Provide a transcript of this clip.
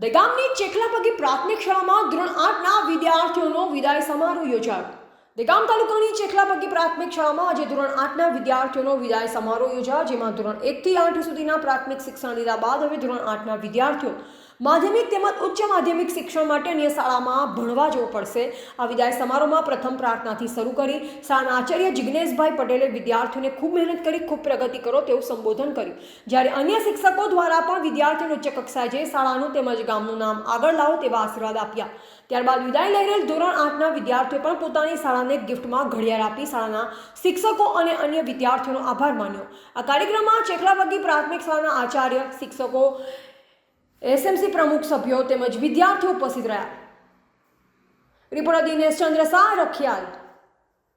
દેગામની ચેખલાપગી પ્રાથમિક શાળામાં ધોરણ 8ના વિદ્યાર્થીઓનો વિદાય સમારોહ યોજાયો. દેગામ તાલુકાની ચેખલાપગી પ્રાથમિક શાળામાં આજે ધોરણ 8ના વિદ્યાર્થીઓનો વિદાય સમારોહ યોજાયો, જેમાં ધોરણ 1 થી 8 સુધીના પ્રાથમિક શિક્ષણ લીધા બાદ હવે ધોરણ 8ના વિદ્યાર્થીઓ માધ્યમિક તેમજ ઉચ્ચ માધ્યમિક શિક્ષણ માટે અન્ય શાળામાં ભણવા જવું પડશે. આ વિદાય સમારોહમાં પ્રથમ પ્રાર્થનાથી શરૂ કરી શાળાના આચાર્ય જિગ્નેશભાઈ પટેલે વિદ્યાર્થીઓને ખૂબ મહેનત કરી ખૂબ પ્રગતિ કરો તેવું સંબોધન કર્યું, જ્યારે અન્ય શિક્ષકો દ્વારા પણ વિદ્યાર્થીઓને ઉચ્ચ કક્ષાએ જઈ શાળાનું તેમજ ગામનું નામ આગળ લાવો તેવા આશીર્વાદ આપ્યા. ત્યારબાદ વિદાય લઈ રહેલ ધોરણ 8ના વિદ્યાર્થીઓ પણ પોતાની શાળાને ગિફ્ટમાં ઘડિયાળ આપી શાળાના શિક્ષકો અને અન્ય વિદ્યાર્થીઓનો આભાર માન્યો. આ કાર્યક્રમમાં ચેખલાપગી પ્રાથમિક શાળાના આચાર્ય, શિક્ષકો, એસએમસી પ્રમુખ, સભ્યો તેમજ વિદ્યાર્થીઓ ઉપસ્થિત રહ્યા. રિપોર્ટર દિનેશ ચંદ્ર શાહ, રખિયાલ.